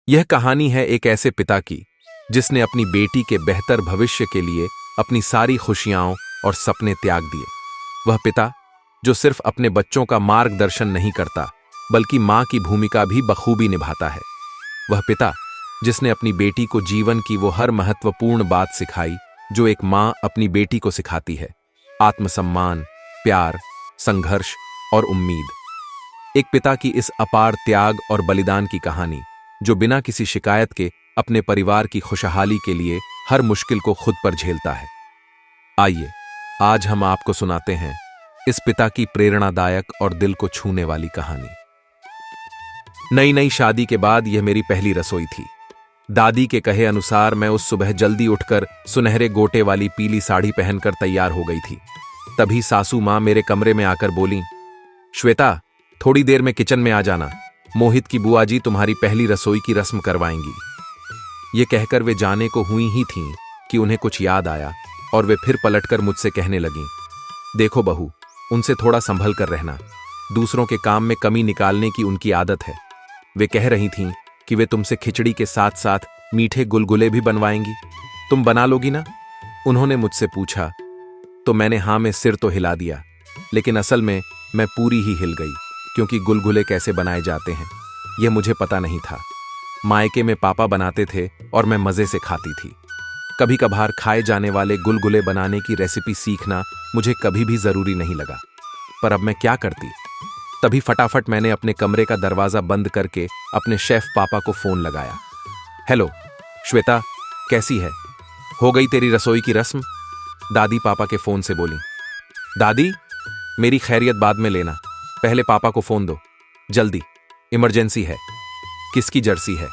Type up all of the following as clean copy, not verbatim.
यह कहानी है एक ऐसे पिता की जिसने अपनी बेटी के बेहतर भविष्य के लिए अपनी सारी खुशियां और सपने त्याग दिए। वह पिता जो सिर्फ अपने बच्चों का मार्गदर्शन नहीं करता बल्कि मां की भूमिका भी बखूबी निभाता है। वह पिता जिसने अपनी बेटी को जीवन की वो हर महत्वपूर्ण बात सिखाई जो एक मां अपनी बेटी को सिखाती है: आत्मसम्मान, प्यार, संघर्ष और उम्मीद। एक पिता की इस अपार त्याग और बलिदान की कहानी जो बिना किसी शिकायत के अपने परिवार की खुशहाली के लिए हर मुश्किल को खुद पर झेलता है। आइए आज हम आपको सुनाते हैं इस पिता की प्रेरणादायक और दिल को छूने वाली कहानी। नई नई शादी के बाद यह मेरी पहली रसोई थी। दादी के कहे अनुसार मैं उस सुबह जल्दी उठकर सुनहरे गोटे वाली पीली साड़ी पहनकर तैयार हो गई थी। तभी सासू मां मेरे कमरे में आकर बोली, श्वेता, थोड़ी देर में किचन में आ जाना, मोहित की बुआ जी तुम्हारी पहली रसोई की रस्म करवाएंगी। ये कहकर वे जाने को हुई ही थीं कि उन्हें कुछ याद आया और वे फिर पलटकर मुझसे कहने लगीं, देखो बहू, उनसे थोड़ा संभल कर रहना, दूसरों के काम में कमी निकालने की उनकी आदत है। वे कह रही थीं कि वे तुमसे खिचड़ी के साथ साथ मीठे गुलगुले भी बनवाएंगी, तुम बना लोगी ना? उन्होंने मुझसे पूछा तो मैंने हां में सिर तो हिला दिया, लेकिन असल में मैं पूरी ही हिल गई, क्योंकि गुलगुले कैसे बनाए जाते हैं यह मुझे पता नहीं था। मायके में पापा बनाते थे और मैं मजे से खाती थी। कभी कभार खाए जाने वाले गुलगुले बनाने की रेसिपी सीखना मुझे कभी भी जरूरी नहीं लगा, पर अब मैं क्या करती। तभी फटाफट मैंने अपने कमरे का दरवाजा बंद करके अपने शेफ पापा को फोन लगाया। हेलो श्वेता, कैसी है? हो गई तेरी रसोई की रस्म? दादी पापा के फोन से बोली। दादी, मेरी खैरियत बाद में लेना, पहले पापा को फोन दो, जल्दी, इमरजेंसी है। किसकी जर्सी है?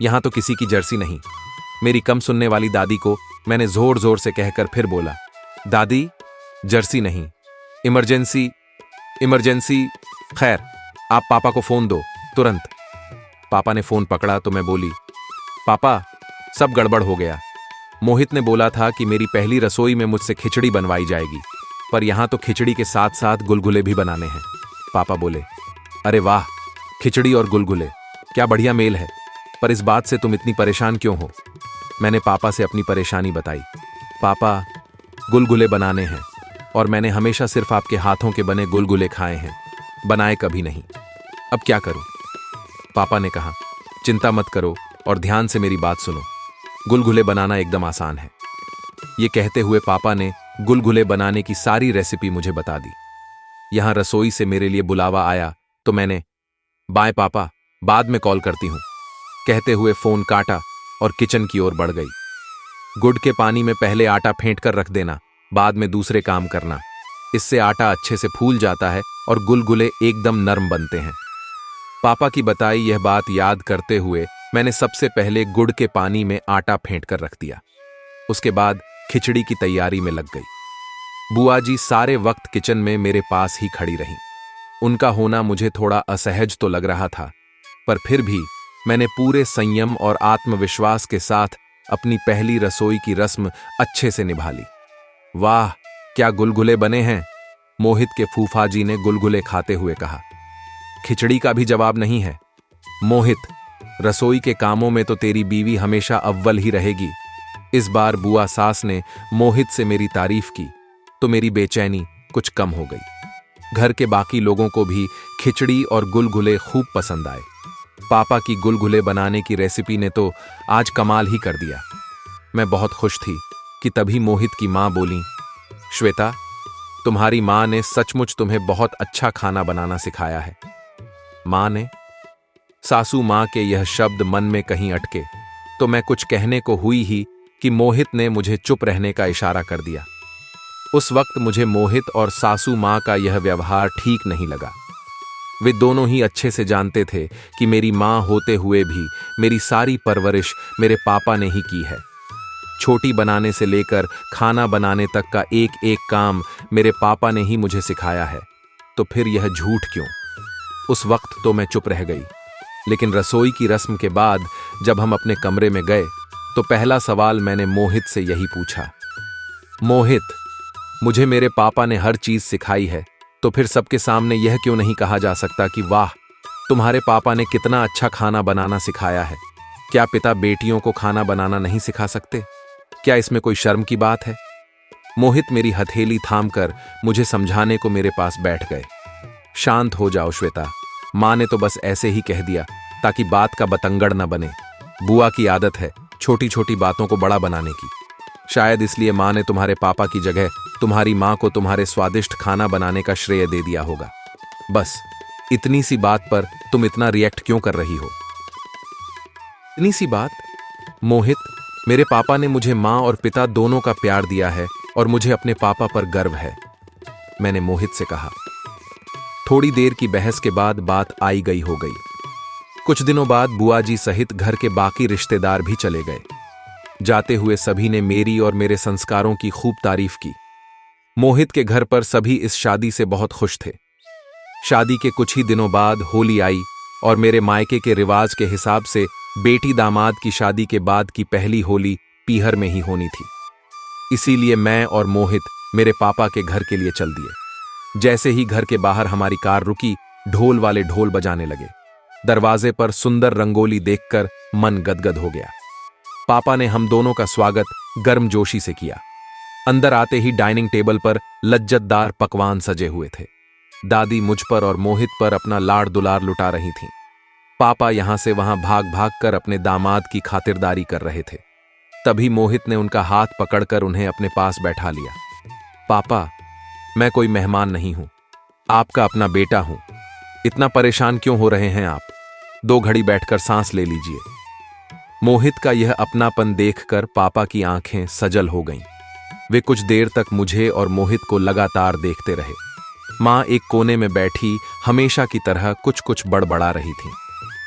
यहां तो किसी की जर्सी नहीं। मेरी कम सुनने वाली दादी को मैंने जोर जोर से कहकर फिर बोला, दादी, जर्सी नहीं, इमरजेंसी, इमरजेंसी। खैर, आप पापा को फोन दो तुरंत। पापा ने फोन पकड़ा तो मैं बोली, पापा, सब गड़बड़ हो गया। मोहित ने बोला था कि मेरी पहली रसोई में मुझसे खिचड़ी बनवाई जाएगी, पर यहां तो खिचड़ी के साथ साथ गुलगुले भी बनाने हैं। पापा बोले, अरे वाह, खिचड़ी और गुलगुले, क्या बढ़िया मेल है। पर इस बात से तुम इतनी परेशान क्यों हो? मैंने पापा से अपनी परेशानी बताई। पापा, गुलगुले बनाने हैं और मैंने हमेशा सिर्फ आपके हाथों के बने गुलगुले खाए हैं, बनाए कभी नहीं। अब क्या करूं? पापा ने कहा, चिंता मत करो और ध्यान से मेरी बात सुनो, गुलगुले बनाना एकदम आसान है। ये कहते हुए पापा ने गुलगुले बनाने की सारी रेसिपी मुझे बता दी। यहां रसोई से मेरे लिए बुलावा आया तो मैंने, बाय पापा, बाद में कॉल करती हूं, कहते हुए फोन काटा और किचन की ओर बढ़ गई। गुड़ के पानी में पहले आटा फेंट कर रख देना, बाद में दूसरे काम करना, इससे आटा अच्छे से फूल जाता है और गुलगुले एकदम नरम बनते हैं। पापा की बताई यह बात याद करते हुए मैंने सबसे पहले गुड़ के पानी में आटा फेंट कर रख दिया। उसके बाद खिचड़ी की तैयारी में लग गई। बुआ जी सारे वक्त किचन में मेरे पास ही खड़ी रहीं। उनका होना मुझे थोड़ा असहज तो लग रहा था, पर फिर भी मैंने पूरे संयम और आत्मविश्वास के साथ अपनी पहली रसोई की रस्म अच्छे से निभा ली। वाह, क्या गुलगुले बने हैं, मोहित के फूफा जी ने गुलगुले खाते हुए कहा। खिचड़ी का भी जवाब नहीं है। मोहित, रसोई के कामों में तो तेरी बीवी हमेशा अव्वल ही रहेगी। इस बार बुआ सास ने मोहित से मेरी तारीफ की तो मेरी बेचैनी कुछ कम हो गई। घर के बाकी लोगों को भी खिचड़ी और गुलगुले खूब पसंद आए। पापा की गुलगुले बनाने की रेसिपी ने तो आज कमाल ही कर दिया। मैं बहुत खुश थी कि तभी मोहित की मां बोली, श्वेता, तुम्हारी मां ने सचमुच तुम्हें बहुत अच्छा खाना बनाना सिखाया है। मां ने? सासू मां के यह शब्द मन में कहीं अटके तो मैं कुछ कहने को हुई ही कि मोहित ने मुझे चुप रहने का इशारा कर दिया। उस वक्त मुझे मोहित और सासू मां का यह व्यवहार ठीक नहीं लगा। वे दोनों ही अच्छे से जानते थे कि मेरी मां होते हुए भी मेरी सारी परवरिश मेरे पापा ने ही की है। छोटी बनाने से लेकर खाना बनाने तक का एक एक काम मेरे पापा ने ही मुझे सिखाया है, तो फिर यह झूठ क्यों? उस वक्त तो मैं चुप रह गई, लेकिन रसोई की रस्म के बाद जब हम अपने कमरे में गए तो पहला सवाल मैंने मोहित से यही पूछा, मोहित, मुझे मेरे पापा ने हर चीज सिखाई है, तो फिर सबके सामने यह क्यों नहीं कहा जा सकता कि वाह, तुम्हारे पापा ने कितना अच्छा खाना बनाना सिखाया है? क्या पिता बेटियों को खाना बनाना नहीं सिखा सकते? क्या इसमें कोई शर्म की बात है? मोहित मेरी हथेली थामकर मुझे समझाने को मेरे पास बैठ गए। शांत हो जाओ श्वेता, माँ ने तो बस ऐसे ही कह दिया ताकि बात का बतंगड़ न बने। बुआ की आदत है छोटी छोटी बातों को बड़ा बनाने की। शायद इसलिए माँ ने तुम्हारे पापा की जगह तुम्हारी माँ को तुम्हारे स्वादिष्ट खाना बनाने का श्रेय दे दिया होगा। बस इतनी सी बात पर तुम इतना रिएक्ट क्यों कर रही हो? इतनी सी बात? मोहित, मेरे पापा ने मुझे माँ और पिता दोनों का प्यार दिया है और मुझे अपने पापा पर गर्व है, मैंने मोहित से कहा। थोड़ी देर की बहस के बाद बात आई गई हो गई। कुछ दिनों बाद बुआ जी सहित घर के बाकी रिश्तेदार भी चले गए। जाते हुए सभी ने मेरी और मेरे संस्कारों की खूब तारीफ की। मोहित के घर पर सभी इस शादी से बहुत खुश थे। शादी के कुछ ही दिनों बाद होली आई और मेरे मायके के रिवाज के हिसाब से बेटी दामाद की शादी के बाद की पहली होली पीहर में ही होनी थी। इसीलिए मैं और मोहित मेरे पापा के घर के लिए चल दिए। जैसे ही घर के बाहर हमारी कार रुकी, ढोल वाले ढोल बजाने लगे। दरवाजे पर सुंदर रंगोली देखकर मन गदगद हो गया। पापा ने हम दोनों का स्वागत गर्मजोशी से किया। अंदर आते ही डाइनिंग टेबल पर लज्जतदार पकवान सजे हुए थे। दादी मुझ पर और मोहित पर अपना लाड़ दुलार लुटा रही थीं। पापा यहां से वहां भाग भाग कर अपने दामाद की खातिरदारी कर रहे थे। तभी मोहित ने उनका हाथ पकड़कर उन्हें अपने पास बैठा लिया। पापा, मैं कोई मेहमान नहीं हूं, आपका अपना बेटा हूं। इतना परेशान क्यों हो रहे हैं आप? 2 घड़ी बैठकर सांस ले लीजिए। मोहित का यह अपनापन देखकर पापा की आंखें सजल हो गईं। वे कुछ देर तक मुझे और मोहित को लगातार देखते रहे। मां एक कोने में बैठी हमेशा की तरह कुछ कुछ बड़बड़ा रही थी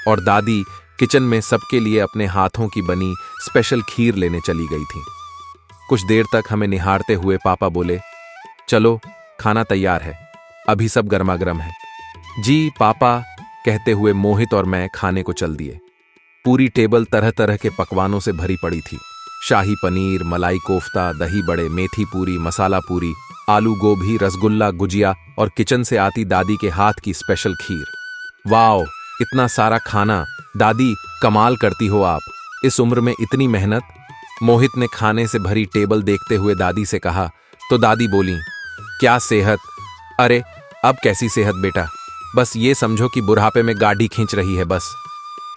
और दादी किचन में सबके लिए अपने हाथों की बनी स्पेशल खीर लेने चली गई थी। कुछ देर तक हमें निहारते हुए पापा बोले, चलो खाना तैयार है, अभी सब गर्मागर्म है। जी पापा, कहते हुए मोहित और मैं खाने को चल दिए। पूरी टेबल तरह तरह के पकवानों से भरी पड़ी थी। शाही पनीर, मलाई कोफ्ता, दही बड़े, मेथी पूरी, मसाला पूरी, आलू गोभी, रसगुल्ला, गुजिया और किचन से आती दादी के हाथ की स्पेशल खीर। वाओ, इतना सारा खाना! दादी, कमाल करती हो आप, इस उम्र में इतनी मेहनत। मोहित ने खाने से भरी टेबल देखते हुए दादी से कहा तो दादी बोली, क्या सेहत? अरे अब कैसी सेहत बेटा, बस ये समझो कि बुढ़ापे में गाड़ी खींच रही है बस।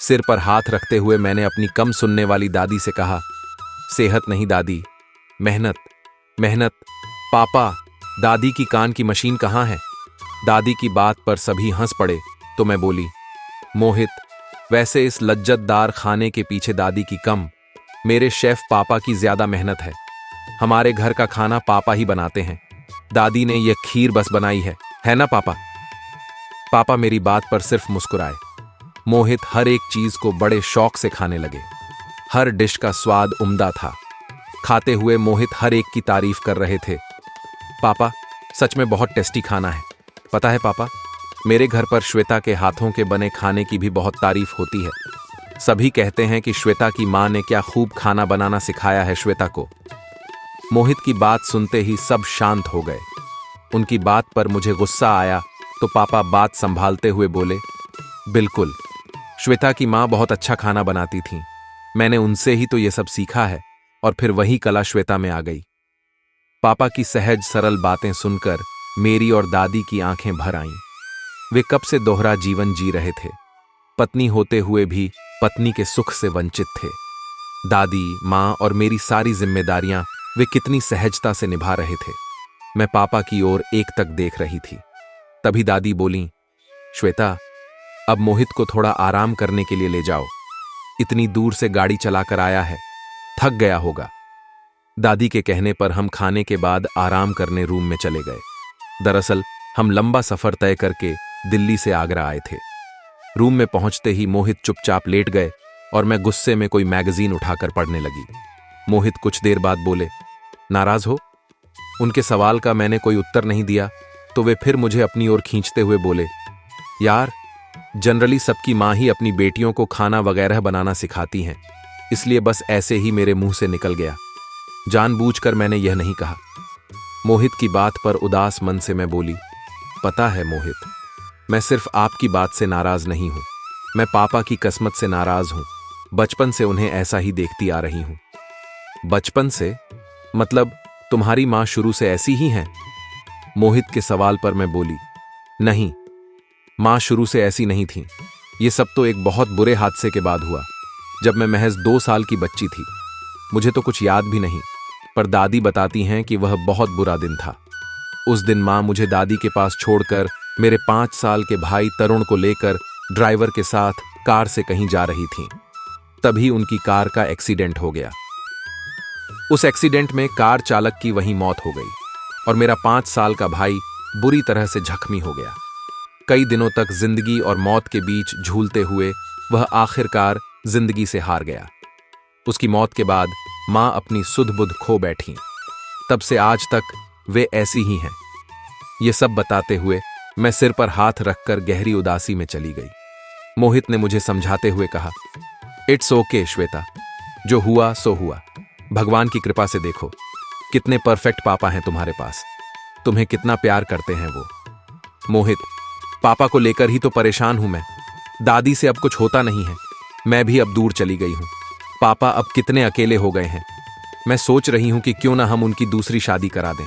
सिर पर हाथ रखते हुए मैंने अपनी कम सुनने वाली दादी से कहा, सेहत नहीं दादी, मेहनत, मेहनत। पापा, दादी की कान की मशीन कहाँ है? दादी की बात पर सभी हंस पड़े तो मैं बोली, मोहित, वैसे इस लज्जतदार खाने के पीछे दादी की कम, मेरे शेफ पापा की ज्यादा मेहनत है। हमारे घर का खाना पापा ही बनाते हैं। दादी ने यह खीर बस बनाई है ना पापा? पापा मेरी बात पर सिर्फ मुस्कुराए। मोहित हर एक चीज को बड़े शौक से खाने लगे। हर डिश का स्वाद उम्दा था। खाते हुए मोहित हर एक की तारीफ कर रहे थे। पापा, सच में बहुत टेस्टी खाना है। पता है पापा, मेरे घर पर श्वेता के हाथों के बने खाने की भी बहुत तारीफ होती है। सभी कहते हैं कि श्वेता की माँ ने क्या खूब खाना बनाना सिखाया है श्वेता को। मोहित की बात सुनते ही सब शांत हो गए। उनकी बात पर मुझे गुस्सा आया तो पापा बात संभालते हुए बोले, बिल्कुल, श्वेता की माँ बहुत अच्छा खाना बनाती थी। मैंने उनसे ही तो ये सब सीखा है और फिर वही कला श्वेता में आ गई। पापा की सहज सरल बातें सुनकर मेरी और दादी की आंखें भर आईं। वे कब से दोहरा जीवन जी रहे थे। पत्नी होते हुए भी पत्नी के सुख से वंचित थे। दादी, माँ और मेरी सारी जिम्मेदारियां वे कितनी सहजता से निभा रहे थे। मैं पापा की ओर एकटक देख रही थी। तभी दादी बोली, श्वेता, अब मोहित को थोड़ा आराम करने के लिए ले जाओ। इतनी दूर से गाड़ी चलाकर आया है, थक गया होगा। दादी के कहने पर हम खाने के बाद आराम करने रूम में चले गए। दरअसल हम लंबा सफर तय करके दिल्ली से आगरा आए थे। रूम में पहुंचते ही मोहित चुपचाप लेट गए और मैं गुस्से में कोई मैगजीन उठाकर पढ़ने लगी। मोहित कुछ देर बाद बोले, नाराज हो? उनके सवाल का मैंने कोई उत्तर नहीं दिया तो वे फिर मुझे अपनी ओर खींचते हुए बोले, यार, जनरली सबकी माँ ही अपनी बेटियों को खाना वगैरह बनाना सिखाती हैं, इसलिए बस ऐसे ही मेरे मुंह से निकल गया। जानबूझकर मैंने यह नहीं कहा। मोहित की बात पर उदास मन से मैं बोली, पता है मोहित, मैं सिर्फ आपकी बात से नाराज नहीं हूं, मैं पापा की किस्मत से नाराज हूं। बचपन से उन्हें ऐसा ही देखती आ रही हूं। बचपन से? मतलब तुम्हारी मां शुरू से ऐसी ही हैं? मोहित के सवाल पर मैं बोली, नहीं, मां शुरू से ऐसी नहीं थी। ये सब तो एक बहुत बुरे हादसे के बाद हुआ, जब मैं महज 2 साल की बच्ची थी। मुझे तो कुछ याद भी नहीं, पर दादी बताती हैं कि वह बहुत बुरा दिन था। उस दिन मां मुझे दादी के पास छोड़कर मेरे 5 साल के भाई तरुण को लेकर ड्राइवर के साथ कार से कहीं जा रही थीं। तभी उनकी कार का एक्सीडेंट हो गया। उस एक्सीडेंट में कार चालक की वहीं मौत हो गई और मेरा 5 साल का भाई बुरी तरह से जख्मी हो गया। कई दिनों तक जिंदगी और मौत के बीच झूलते हुए वह आखिरकार जिंदगी से हार गया। उसकी मौत के बाद मां अपनी सुध-बुध खो बैठी। तब से आज तक वे ऐसी ही हैं। ये सब बताते हुए मैं सिर पर हाथ रखकर गहरी उदासी में चली गई। मोहित ने मुझे समझाते हुए कहा, इट्स ओके श्वेता, जो हुआ सो हुआ। भगवान की कृपा से देखो कितने परफेक्ट पापा हैं तुम्हारे पास, तुम्हें कितना प्यार करते हैं वो। मोहित, पापा को लेकर ही तो परेशान हूं मैं। दादी से अब कुछ होता नहीं है, मैं भी अब दूर चली गई हूं। पापा अब कितने अकेले हो गए हैं। मैं सोच रही हूं कि क्यों ना हम उनकी दूसरी शादी करा दें।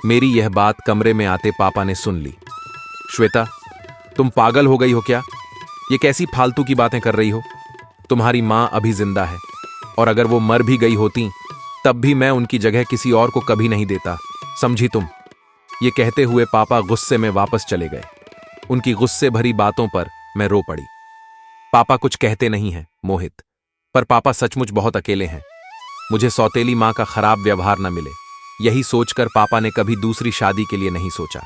मेरी यह बात कमरे में आते पापा ने सुन ली। श्वेता, तुम पागल हो गई हो क्या? ये कैसी फालतू की बातें कर रही हो? तुम्हारी मां अभी जिंदा है, और अगर वो मर भी गई होती तब भी मैं उनकी जगह किसी और को कभी नहीं देता, समझी तुम? ये कहते हुए पापा गुस्से में वापस चले गए। उनकी गुस्से भरी बातों पर मैं रो पड़ी। पापा कुछ कहते नहीं हैं मोहित, पर पापा सचमुच बहुत अकेले हैं। मुझे सौतेली मां का खराब व्यवहार न मिले, यही सोचकर पापा ने कभी दूसरी शादी के लिए नहीं सोचा।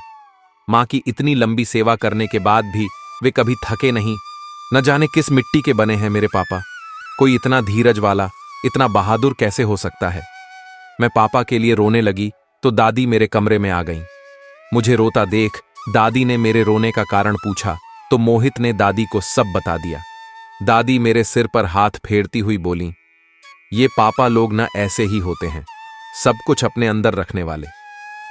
मां की इतनी लंबी सेवा करने के बाद भी वे कभी थके नहीं। न जाने किस मिट्टी के बने हैं मेरे पापा। कोई इतना धीरज वाला, इतना बहादुर कैसे हो सकता है? मैं पापा के लिए रोने लगी तो दादी मेरे कमरे में आ गईं। मुझे रोता देख दादी ने मेरे रोने का कारण पूछा तो मोहित ने दादी को सब बता दिया। दादी मेरे सिर पर हाथ फेरती हुई बोली, ये पापा लोग ना ऐसे ही होते हैं, सब कुछ अपने अंदर रखने वाले।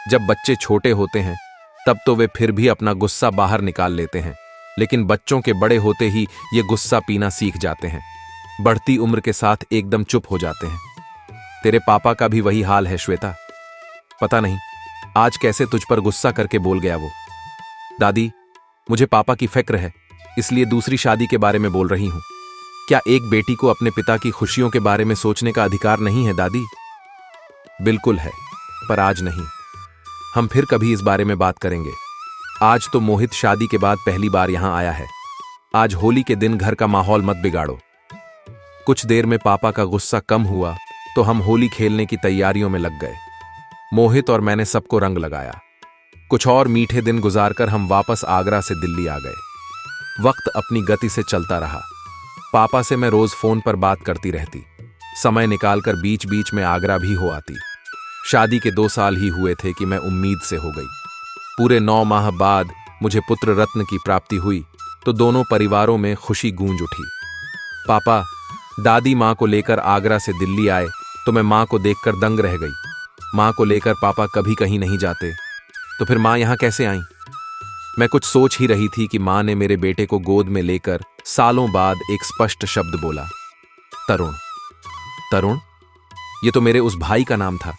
जब बच्चे छोटे होते हैं तब तो वे फिर भी अपना गुस्सा बाहर निकाल लेते हैं, लेकिन बच्चों के बड़े होते ही ये गुस्सा पीना सीख जाते हैं। बढ़ती उम्र के साथ एकदम चुप हो जाते हैं। तेरे पापा का भी वही हाल है श्वेता। पता नहीं आज कैसे तुझ पर गुस्सा करके बोल गया वो। दादी, मुझे पापा की फिक्र है, इसलिए दूसरी शादी के बारे में बोल रही हूं। क्या एक बेटी को अपने पिता की खुशियों के बारे में सोचने का अधिकार नहीं है दादी? बिल्कुल है, पर आज नहीं। हम फिर कभी इस बारे में बात करेंगे। आज तो मोहित शादी के बाद पहली बार यहां आया है। आज होली के दिन घर का माहौल मत बिगाड़ो। कुछ देर में पापा का गुस्सा कम हुआ तो हम होली खेलने की तैयारियों में लग गए। मोहित और मैंने सबको रंग लगाया। कुछ और मीठे दिन गुजारकर हम वापस आगरा से दिल्ली आ गए। वक्त अपनी गति से चलता रहा। पापा से मैं रोज फोन पर बात करती रहती, समय निकालकर बीच बीच में आगरा भी हो आती। शादी के 2 साल ही हुए थे कि मैं उम्मीद से हो गई। पूरे 9 माह बाद मुझे पुत्र रत्न की प्राप्ति हुई तो दोनों परिवारों में खुशी गूंज उठी। पापा दादी मां को लेकर आगरा से दिल्ली आए तो मैं मां को देखकर दंग रह गई। मां को लेकर पापा कभी कहीं नहीं जाते, तो फिर मां यहां कैसे आई? मैं कुछ सोच ही रही थी कि मां ने मेरे बेटे को गोद में लेकर सालों बाद एक स्पष्ट शब्द बोला, तरुण। तरुण? ये तो मेरे उस भाई का नाम था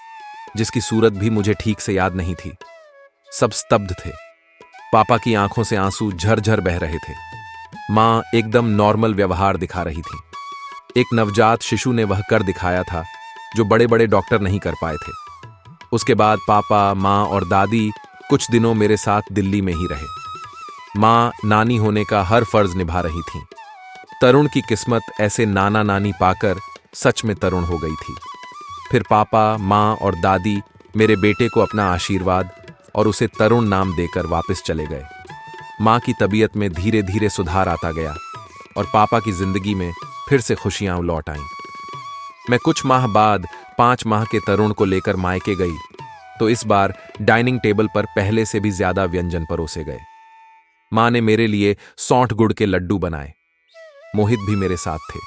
जिसकी सूरत भी मुझे ठीक से याद नहीं थी। सब स्तब्ध थे। पापा की आंखों से आंसू झरझर बह रहे थे। मां एकदम नॉर्मल व्यवहार दिखा रही थी। एक नवजात शिशु ने वह कर दिखाया था जो बड़े बड़े डॉक्टर नहीं कर पाए थे। उसके बाद पापा, मां और दादी कुछ दिनों मेरे साथ दिल्ली में ही रहे। मां नानी होने का हर फर्ज निभा रही थी। तरुण की किस्मत ऐसे नाना नानी पाकर सच में तरुण हो गई थी। फिर पापा, मां और दादी मेरे बेटे को अपना आशीर्वाद और उसे तरुण नाम देकर वापस चले गए। मां की तबीयत में धीरे धीरे सुधार आता गया और पापा की जिंदगी में फिर से खुशियां लौट आईं। मैं कुछ माह बाद 5 माह के तरुण को लेकर मायके गई तो इस बार डाइनिंग टेबल पर पहले से भी ज्यादा व्यंजन परोसे गए। मां ने मेरे लिए सौंठ गुड़ के लड्डू बनाए। मोहित भी मेरे साथ थे।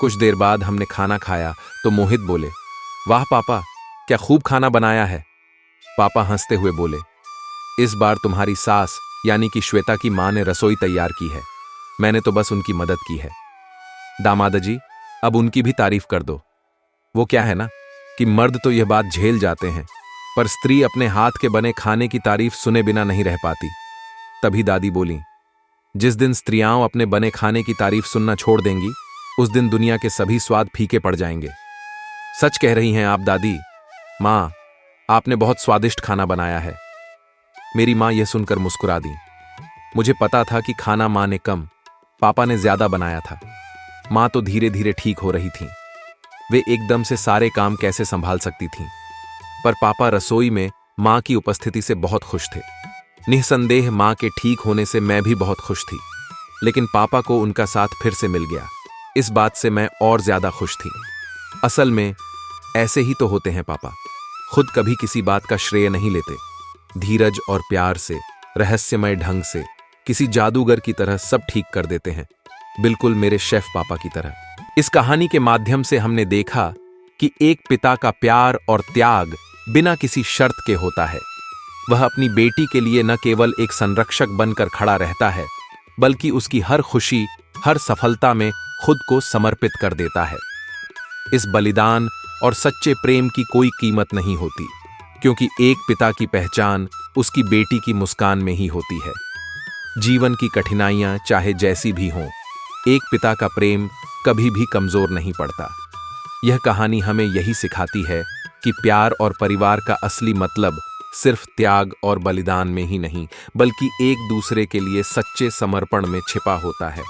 कुछ देर बाद हमने खाना खाया तो मोहित बोले, वाह पापा, क्या खूब खाना बनाया है। पापा हंसते हुए बोले, इस बार तुम्हारी सास यानी कि श्वेता की मां ने रसोई तैयार की है, मैंने तो बस उनकी मदद की है। दामादजी, अब उनकी भी तारीफ कर दो। वो क्या है ना कि मर्द तो यह बात झेल जाते हैं, पर स्त्री अपने हाथ के बने खाने की तारीफ सुने बिना नहीं रह पाती। तभी दादी बोली, जिस दिन स्त्रियां अपने बने खाने की तारीफ सुनना छोड़ देंगी, उस दिन दुनिया के सभी स्वाद फीके पड़ जाएंगे। सच कह रही हैं आप दादी। माँ, आपने बहुत स्वादिष्ट खाना बनाया है। मेरी माँ यह सुनकर मुस्कुरा दी। मुझे पता था कि खाना माँ ने कम, पापा ने ज्यादा बनाया था। माँ तो धीरे धीरे ठीक हो रही थीं। वे एकदम से सारे काम कैसे संभाल सकती थीं, पर पापा रसोई में माँ की उपस्थिति से बहुत खुश थे। निस्संदेह माँ के ठीक होने से मैं भी बहुत खुश थी, लेकिन पापा को उनका साथ फिर से मिल गया, इस बात से मैं और ज्यादा खुश थी। असल में ऐसे ही तो होते हैं पापा, खुद कभी किसी बात का श्रेय नहीं लेते। धीरज और प्यार से, रहस्यमय ढंग से, किसी जादूगर की तरह सब ठीक कर देते हैं, बिल्कुल मेरे शेफ पापा की तरह। इस कहानी के माध्यम से हमने देखा कि एक पिता का प्यार और त्याग बिना किसी शर्त के होता है। वह अपनी बेटी के लिए न केवल एक संरक्षक बनकर खड़ा रहता है, बल्कि उसकी हर खुशी, हर सफलता में खुद को समर्पित कर देता है। इस बलिदान और सच्चे प्रेम की कोई कीमत नहीं होती, क्योंकि एक पिता की पहचान उसकी बेटी की मुस्कान में ही होती है। जीवन की कठिनाइयां चाहे जैसी भी हों, एक पिता का प्रेम कभी भी कमजोर नहीं पड़ता। यह कहानी हमें यही सिखाती है कि प्यार और परिवार का असली मतलब सिर्फ त्याग और बलिदान में ही नहीं, बल्कि एक दूसरे के लिए सच्चे समर्पण में छिपा होता है।